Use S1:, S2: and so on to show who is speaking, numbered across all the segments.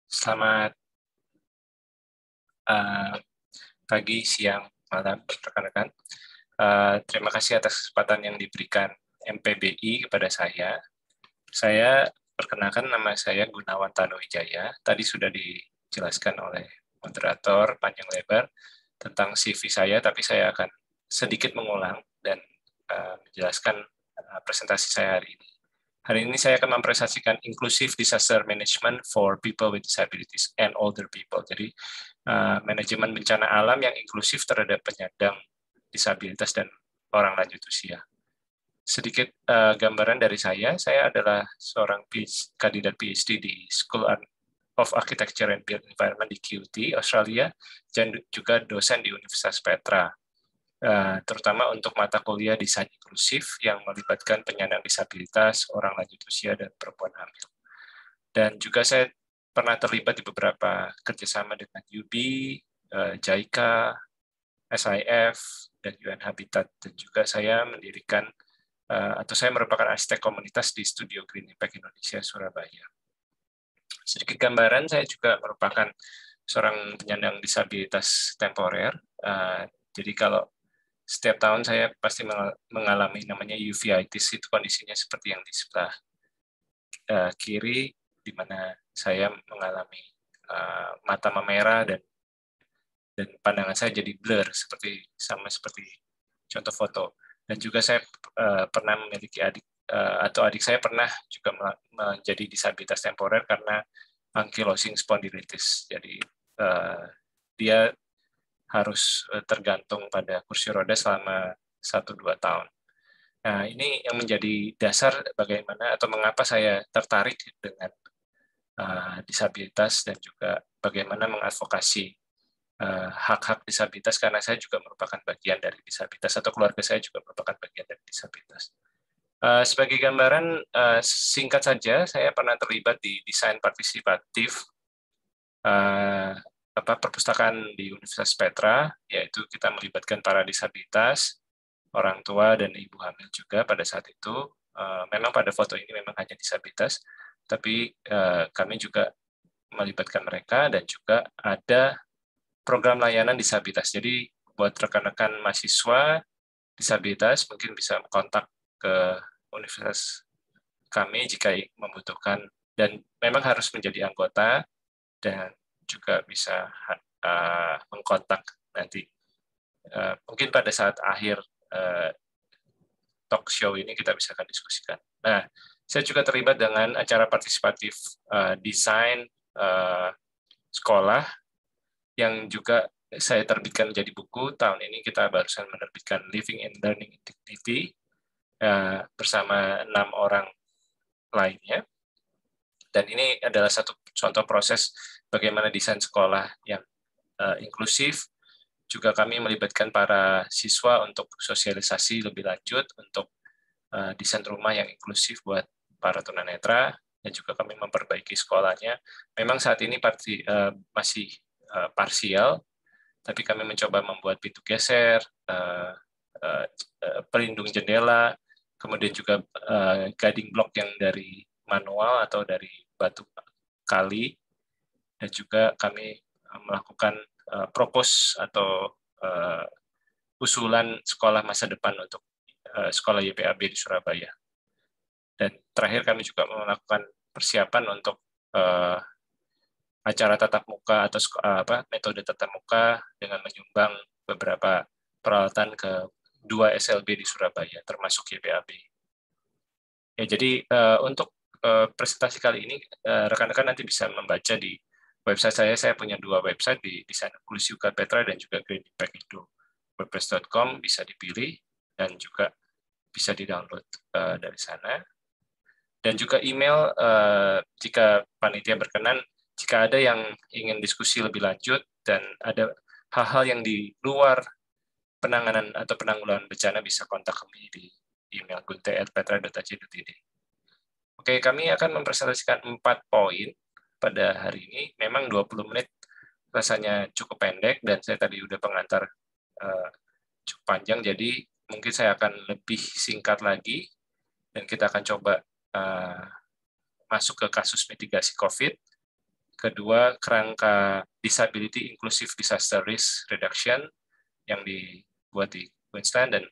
S1: Selamat uh, pagi, siang, malam, rekan-rekan. Terima kasih atas kesempatan yang diberikan MPBI kepada saya. Saya perkenalkan, nama saya Gunawan Tanuwijaya. Tadi sudah dijelaskan oleh moderator panjang lebar tentang CV saya, tapi saya akan sedikit mengulang dan menjelaskan presentasi saya hari ini. Hari ini saya akan mempresentasikan Inclusive Disaster Management for People with Disabilities and Older People. Jadi, manajemen bencana alam yang inklusif terhadap penyandang disabilitas dan orang lanjut usia. Sedikit gambaran dari saya adalah seorang kandidat PhD di School of Architecture and Built Environment di QUT, Australia, dan juga dosen di Universitas Petra, terutama untuk mata kuliah desain inklusif yang melibatkan penyandang disabilitas, orang lanjut usia, dan perempuan hamil. Dan juga saya pernah terlibat di beberapa kerjasama dengan UB, JICA, SIF, dan UN Habitat. Dan juga saya mendirikan, atau saya merupakan arsitek komunitas di Studio Green Impact Indonesia, Surabaya. Sedikit gambaran, saya juga merupakan seorang penyandang disabilitas temporer. Jadi kalau setiap tahun saya pasti mengalami namanya uveitis, itu kondisinya seperti yang di sebelah kiri, di mana saya mengalami mata memerah dan pandangan saya jadi blur, sama seperti contoh foto. Dan juga saya pernah memiliki adik saya pernah juga menjadi disabilitas temporer karena ankylosing spondylitis. Jadi dia harus tergantung pada kursi roda selama 1-2 tahun. Nah, ini yang menjadi dasar bagaimana atau mengapa saya tertarik dengan disabilitas dan juga bagaimana mengadvokasi hak-hak disabilitas, karena saya juga merupakan bagian dari disabilitas atau keluarga saya juga merupakan bagian dari disabilitas. Sebagai gambaran singkat saja, saya pernah terlibat di desain partisipatif perpustakaan di Universitas Petra, yaitu kita melibatkan para disabilitas, orang tua, dan ibu hamil juga pada saat itu. Memang pada foto ini memang hanya disabilitas, tapi kami juga melibatkan mereka, dan juga ada program layanan disabilitas. Jadi buat rekan-rekan mahasiswa disabilitas mungkin bisa kontak ke universitas kami jika membutuhkan, dan memang harus menjadi anggota, dan juga bisa mengkontak nanti. Mungkin pada saat akhir talk show ini kita bisa akan diskusikan. Nah, saya juga terlibat dengan acara partisipatif desain sekolah yang juga saya terbitkan menjadi buku. Tahun ini kita barusan menerbitkan Living and Learning in Dignity bersama 6 orang lainnya. Dan ini adalah satu contoh proses bagaimana desain sekolah yang inklusif. Juga kami melibatkan para siswa untuk sosialisasi lebih lanjut untuk desain rumah yang inklusif buat para tunanetra, dan juga kami memperbaiki sekolahnya. Memang saat ini masih parsial, tapi kami mencoba membuat pintu geser, pelindung jendela, kemudian juga guiding block yang dari manual atau dari batu kali, dan juga kami melakukan propose atau usulan sekolah masa depan untuk sekolah YPAB di Surabaya. Dan terakhir kami juga melakukan persiapan untuk acara tatap muka atau metode tatap muka dengan menyumbang beberapa peralatan ke 2 SLB di Surabaya, termasuk YPAB. Ya, jadi untuk presentasi kali ini, rekan-rekan nanti bisa membaca di website saya. Saya punya 2 website, di Desain Inklusi UK Petra dan juga Green Impact Indo. WordPress.com bisa dipilih dan juga bisa di-download dari sana. Dan juga email, jika panitia berkenan, jika ada yang ingin diskusi lebih lanjut dan ada hal-hal yang di luar penanganan atau penanggulangan bencana, bisa kontak kami di email gunte@petra.ac.id. Oke, kami akan mempresentasikan 4 poin pada hari ini. Memang 20 menit rasanya cukup pendek, dan saya tadi udah pengantar cukup panjang, jadi mungkin saya akan lebih singkat lagi, dan kita akan coba masuk ke kasus mitigasi COVID. kedua kerangka Disability Inclusive Disaster Risk Reduction yang dibuat di Queensland, dan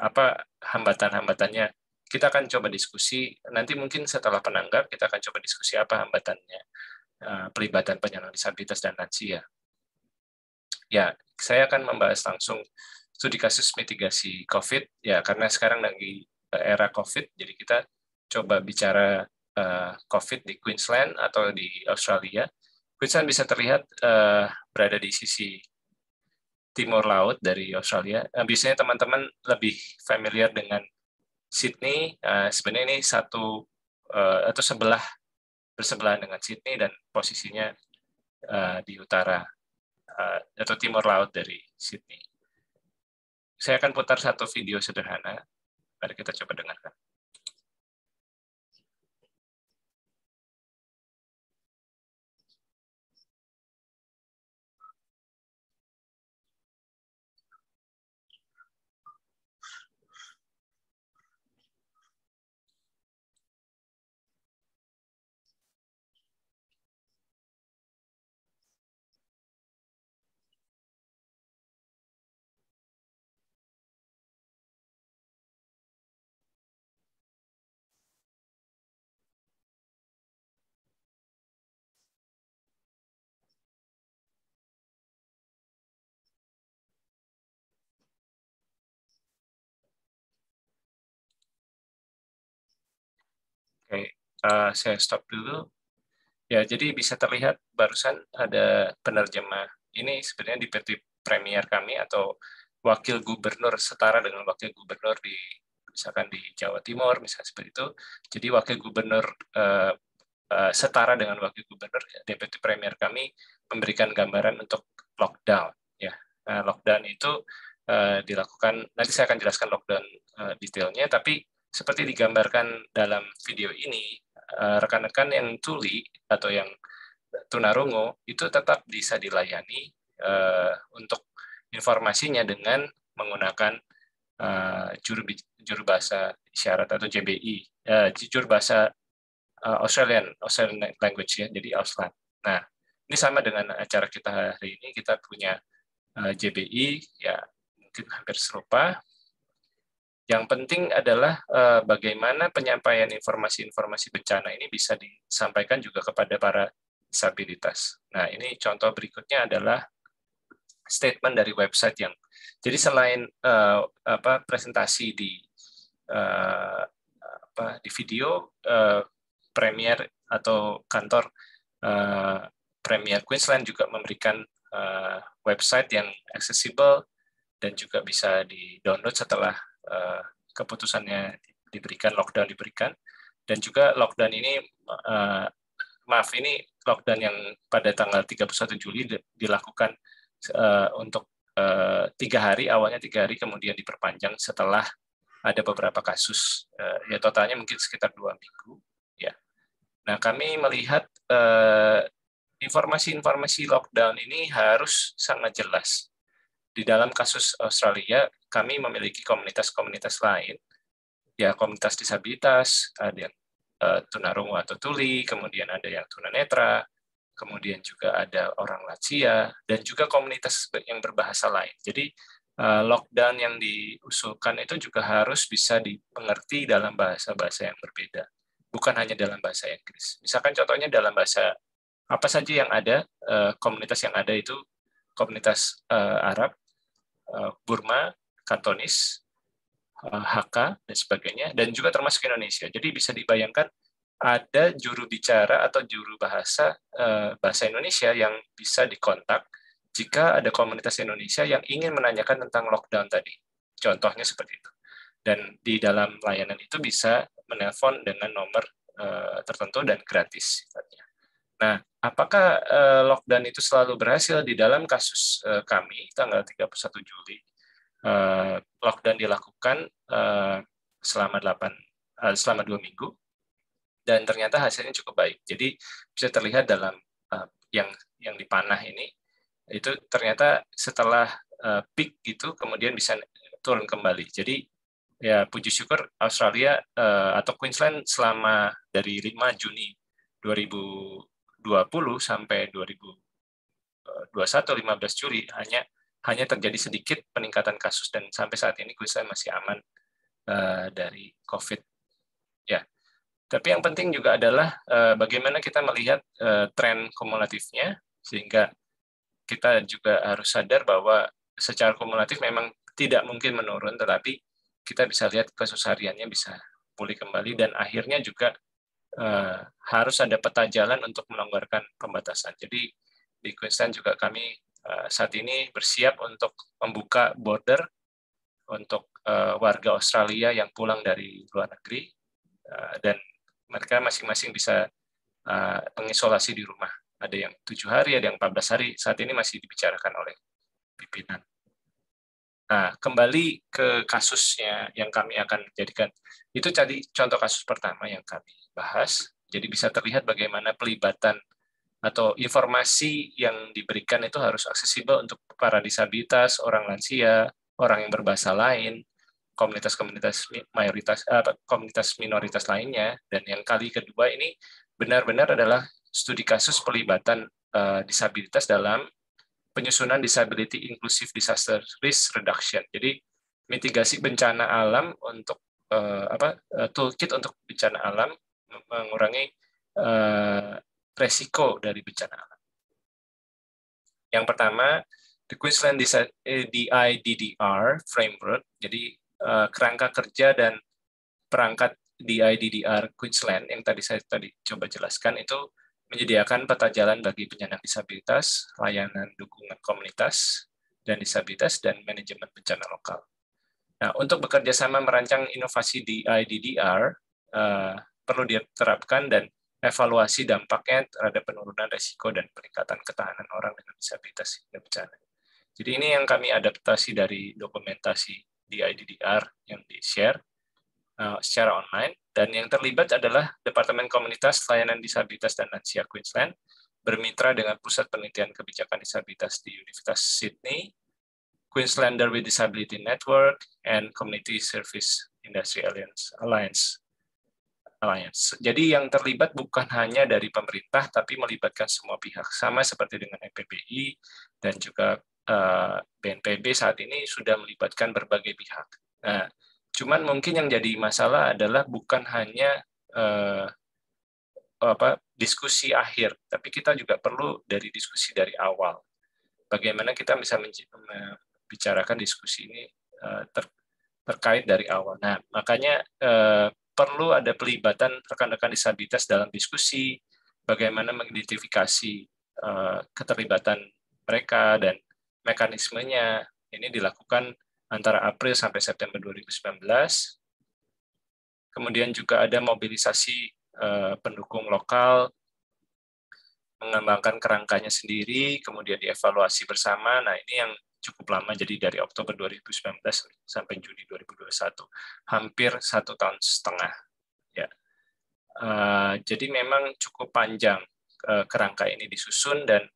S1: apa hambatan-hambatannya. Kita akan coba diskusi, nanti mungkin setelah penanggap kita akan coba diskusi apa hambatannya pelibatan penyandang disabilitas dan lansia. Ya, saya akan membahas langsung studi kasus mitigasi COVID, ya karena sekarang lagi era COVID, jadi kita coba bicara COVID di Queensland atau di Australia. Queensland bisa terlihat berada di sisi timur laut dari Australia. Biasanya teman-teman lebih familiar dengan Sydney. Sebenarnya ini satu atau bersebelahan dengan Sydney, dan posisinya di utara atau timur laut dari Sydney. Saya akan putar satu video sederhana. Mari kita coba dengarkan. Oke, saya stop dulu. Ya, jadi bisa terlihat barusan ada penerjemah. Ini sebenarnya Deputy Premier kami atau wakil gubernur, setara dengan wakil gubernur di misalkan di Jawa Timur, misalnya seperti itu. Jadi wakil gubernur setara dengan wakil gubernur, Deputy Premier kami memberikan gambaran untuk lockdown. Ya, lockdown itu dilakukan. Nanti saya akan jelaskan lockdown detailnya. Tapi seperti digambarkan dalam video ini, rekan-rekan yang tuli atau yang tunarungu itu tetap bisa dilayani untuk informasinya dengan menggunakan juru bahasa isyarat atau JBI, juru bahasa Australian language, ya, jadi Auslan. Nah, ini sama dengan acara kita hari ini, kita punya JBI, ya mungkin hampir serupa. Yang penting adalah bagaimana penyampaian informasi-informasi bencana ini bisa disampaikan juga kepada para disabilitas. Nah, ini contoh berikutnya adalah statement dari website yang, jadi selain presentasi di video, Premier atau kantor Premier Queensland juga memberikan website yang accessible dan juga bisa di-download setelah keputusannya lockdown diberikan. Dan juga lockdown ini, ini lockdown yang pada tanggal 31 Juli dilakukan untuk 3 hari, awalnya 3 hari, kemudian diperpanjang setelah ada beberapa kasus, ya totalnya mungkin sekitar 2 minggu. Ya. Nah, kami melihat informasi-informasi lockdown ini harus sangat jelas. Di dalam kasus Australia, kami memiliki komunitas-komunitas lain, ya komunitas disabilitas, ada yang tunarungu atau tuli, kemudian ada yang tunanetra, kemudian juga ada orang lansia, dan juga komunitas yang berbahasa lain. Jadi lockdown yang diusulkan itu juga harus bisa dimengerti dalam bahasa-bahasa yang berbeda, bukan hanya dalam bahasa Inggris. Misalkan contohnya dalam bahasa apa saja yang ada, komunitas yang ada itu komunitas Arab, Burma, Kantonis, Hakka, dan sebagainya, dan juga termasuk Indonesia. Jadi bisa dibayangkan ada juru bicara atau juru bahasa Indonesia yang bisa dikontak jika ada komunitas Indonesia yang ingin menanyakan tentang lockdown tadi. Contohnya seperti itu. Dan di dalam layanan itu bisa menelpon dengan nomor tertentu dan gratis. Nah, apakah lockdown itu selalu berhasil? Di dalam kasus kami, tanggal 31 Juli, lockdown dilakukan selama 2 minggu, dan ternyata hasilnya cukup baik. Jadi bisa terlihat dalam yang dipanah ini, itu ternyata setelah peak gitu, kemudian bisa turun kembali. Jadi ya puji syukur Australia atau Queensland selama dari 5 Juni 2020 2020 sampai 2021 15 Juli hanya terjadi sedikit peningkatan kasus, dan sampai saat ini Queensland masih aman dari COVID. Ya, tapi yang penting juga adalah bagaimana kita melihat tren kumulatifnya, sehingga kita juga harus sadar bahwa secara kumulatif memang tidak mungkin menurun, tetapi kita bisa lihat kasus hariannya bisa pulih kembali, dan akhirnya juga harus ada peta jalan untuk melonggarkan pembatasan. Jadi di Queensland juga kami saat ini bersiap untuk membuka border untuk warga Australia yang pulang dari luar negeri, dan mereka masing-masing bisa mengisolasi di rumah. Ada yang 7 hari, ada yang 14 hari. Saat ini masih dibicarakan oleh pimpinan. Nah, kembali ke kasusnya yang kami akan jadikan. Itu tadi contoh kasus pertama yang kami bahas. Jadi bisa terlihat bagaimana pelibatan atau informasi yang diberikan itu harus aksesibel untuk para disabilitas, orang lansia, orang yang berbahasa lain, komunitas-komunitas komunitas minoritas lainnya. Dan yang kali kedua ini benar-benar adalah studi kasus pelibatan disabilitas dalam penyusunan Disability Inclusive Disaster Risk Reduction. Jadi mitigasi bencana alam untuk toolkit untuk bencana alam, mengurangi resiko dari bencana alam. Yang pertama, the Queensland DIDDR framework. Jadi kerangka kerja dan perangkat DIDDR Queensland yang tadi saya coba jelaskan itu menyediakan peta jalan bagi penyandang disabilitas, layanan dukungan komunitas dan disabilitas, dan manajemen bencana lokal. Nah, untuk bekerja sama merancang inovasi DIDDR, perlu diterapkan dan evaluasi dampaknya terhadap penurunan risiko dan peningkatan ketahanan orang dengan disabilitas dan bencana. Jadi ini yang kami adaptasi dari dokumentasi DIDDR yang di-share secara online, dan yang terlibat adalah Departemen Komunitas Layanan Disabilitas dan Lansia Queensland, bermitra dengan Pusat Penelitian Kebijakan Disabilitas di Universitas Sydney, Queenslander with Disability Network, and Community Service Industry Alliance. Jadi yang terlibat bukan hanya dari pemerintah, tapi melibatkan semua pihak, sama seperti dengan MPBI dan juga BNPB saat ini sudah melibatkan berbagai pihak. Nah, cuman mungkin yang jadi masalah adalah bukan hanya diskusi akhir, tapi kita juga perlu dari diskusi dari awal. Bagaimana kita bisa membicarakan diskusi ini terkait dari awal. Nah, makanya perlu ada pelibatan rekan-rekan disabilitas dalam diskusi, bagaimana mengidentifikasi keterlibatan mereka dan mekanismenya. Ini dilakukan antara April sampai September 2019. Kemudian juga ada mobilisasi pendukung lokal, mengembangkan kerangkanya sendiri, kemudian dievaluasi bersama. Nah, ini yang cukup lama, jadi dari Oktober 2019 sampai Juni 2021, hampir 1,5 tahun. Ya. Jadi memang cukup panjang kerangka ini disusun, dan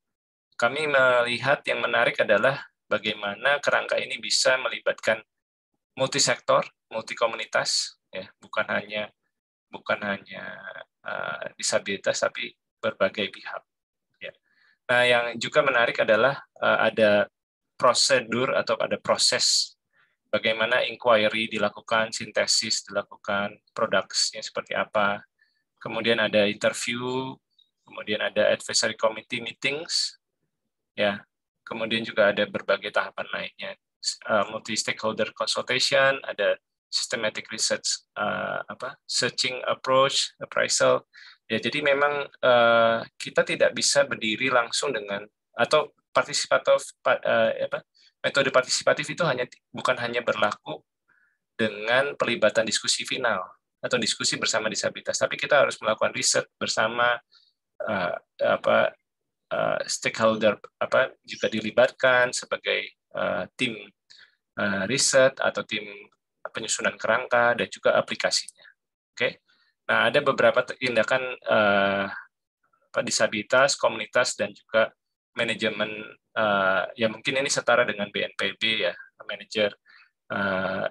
S1: kami melihat yang menarik adalah bagaimana kerangka ini bisa melibatkan multisektor, multikomunitas, ya, bukan hanya disabilitas, tapi berbagai pihak. Ya. Nah, yang juga menarik adalah ada prosedur atau ada proses bagaimana inquiry dilakukan, sintesis dilakukan, produksinya seperti apa, kemudian ada interview, kemudian ada advisory committee meetings, ya, kemudian juga ada berbagai tahapan lainnya, multi-stakeholder consultation, ada systematic research, searching approach, appraisal. Ya, jadi memang kita tidak bisa berdiri langsung dengan, atau metode partisipatif itu bukan hanya berlaku dengan pelibatan diskusi final atau diskusi bersama disabilitas, tapi kita harus melakukan riset bersama, stakeholder juga dilibatkan sebagai tim riset atau tim penyusunan kerangka dan juga aplikasinya. Oke. Nah, ada beberapa tindakan disabilitas, komunitas, dan juga manajemen, ya mungkin ini setara dengan BNPB, ya, manajer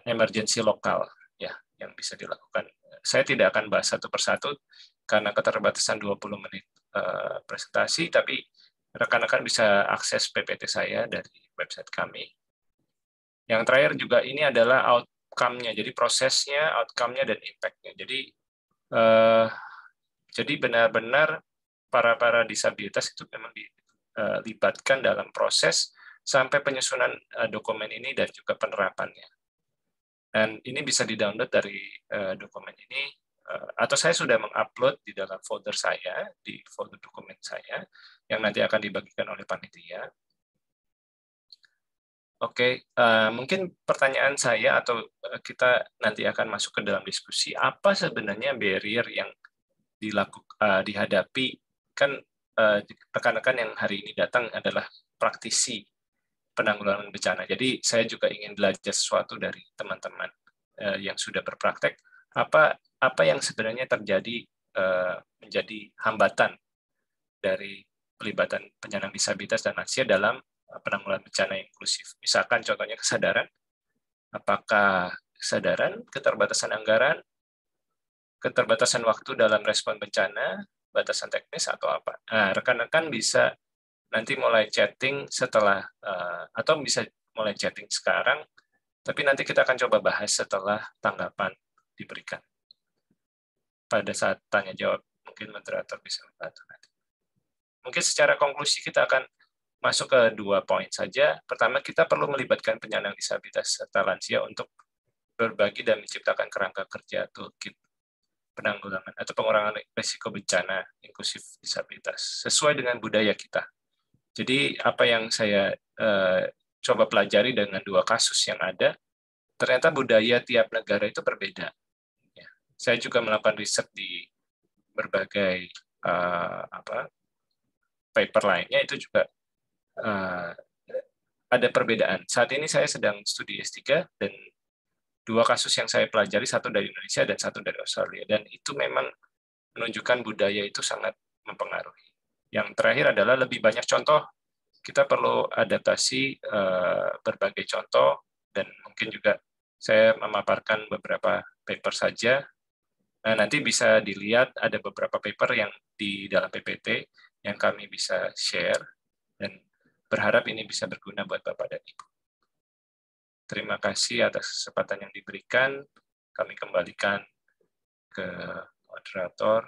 S1: emergency lokal, ya, yang bisa dilakukan. Saya tidak akan bahas satu persatu karena keterbatasan 20 menit presentasi, tapi rekan-rekan bisa akses PPT saya dari website kami. Yang terakhir juga ini adalah outcome-nya, jadi prosesnya, outcome-nya, dan impact-nya. Jadi benar-benar para disabilitas itu memang dilibatkan dalam proses sampai penyusunan dokumen ini dan juga penerapannya. Dan ini bisa di-download dari dokumen ini, atau saya sudah mengupload di dalam folder saya, di folder dokumen saya, yang nanti akan dibagikan oleh panitia. Oke, mungkin pertanyaan saya atau kita nanti akan masuk ke dalam diskusi, apa sebenarnya barrier yang dihadapi, kan rekan-rekan yang hari ini datang adalah praktisi penanggulangan bencana. Jadi saya juga ingin belajar sesuatu dari teman-teman yang sudah berpraktek, apa yang sebenarnya terjadi menjadi hambatan dari pelibatan penyandang disabilitas dan lansia dalam penanggulangan bencana inklusif. Misalkan contohnya kesadaran, apakah kesadaran, keterbatasan anggaran, keterbatasan waktu dalam respon bencana, batasan teknis, atau apa. Nah, rekan-rekan bisa nanti mulai chatting setelah, atau bisa mulai chatting sekarang, tapi nanti kita akan coba bahas setelah tanggapan diberikan. Pada saat tanya jawab, mungkin moderator bisa membantu nanti. Mungkin secara konklusi kita akan masuk ke 2 poin saja. Pertama, kita perlu melibatkan penyandang disabilitas serta lansia untuk berbagi dan menciptakan kerangka kerja toolkit penanggulangan atau pengurangan risiko bencana inklusif disabilitas sesuai dengan budaya kita. Jadi apa yang saya coba pelajari dengan 2 kasus yang ada, ternyata budaya tiap negara itu berbeda. Ya. Saya juga melakukan riset di berbagai paper lainnya, itu juga ada perbedaan. Saat ini saya sedang studi S3, dan 2 kasus yang saya pelajari, satu dari Indonesia dan satu dari Australia, dan itu memang menunjukkan budaya itu sangat mempengaruhi. Yang terakhir adalah lebih banyak contoh. Kita perlu adaptasi berbagai contoh, dan mungkin juga saya memaparkan beberapa paper saja. Nah, nanti bisa dilihat ada beberapa paper yang di dalam PPT yang kami bisa share, dan berharap ini bisa berguna buat Bapak dan Ibu. Terima kasih atas kesempatan yang diberikan. Kami kembalikan ke moderator.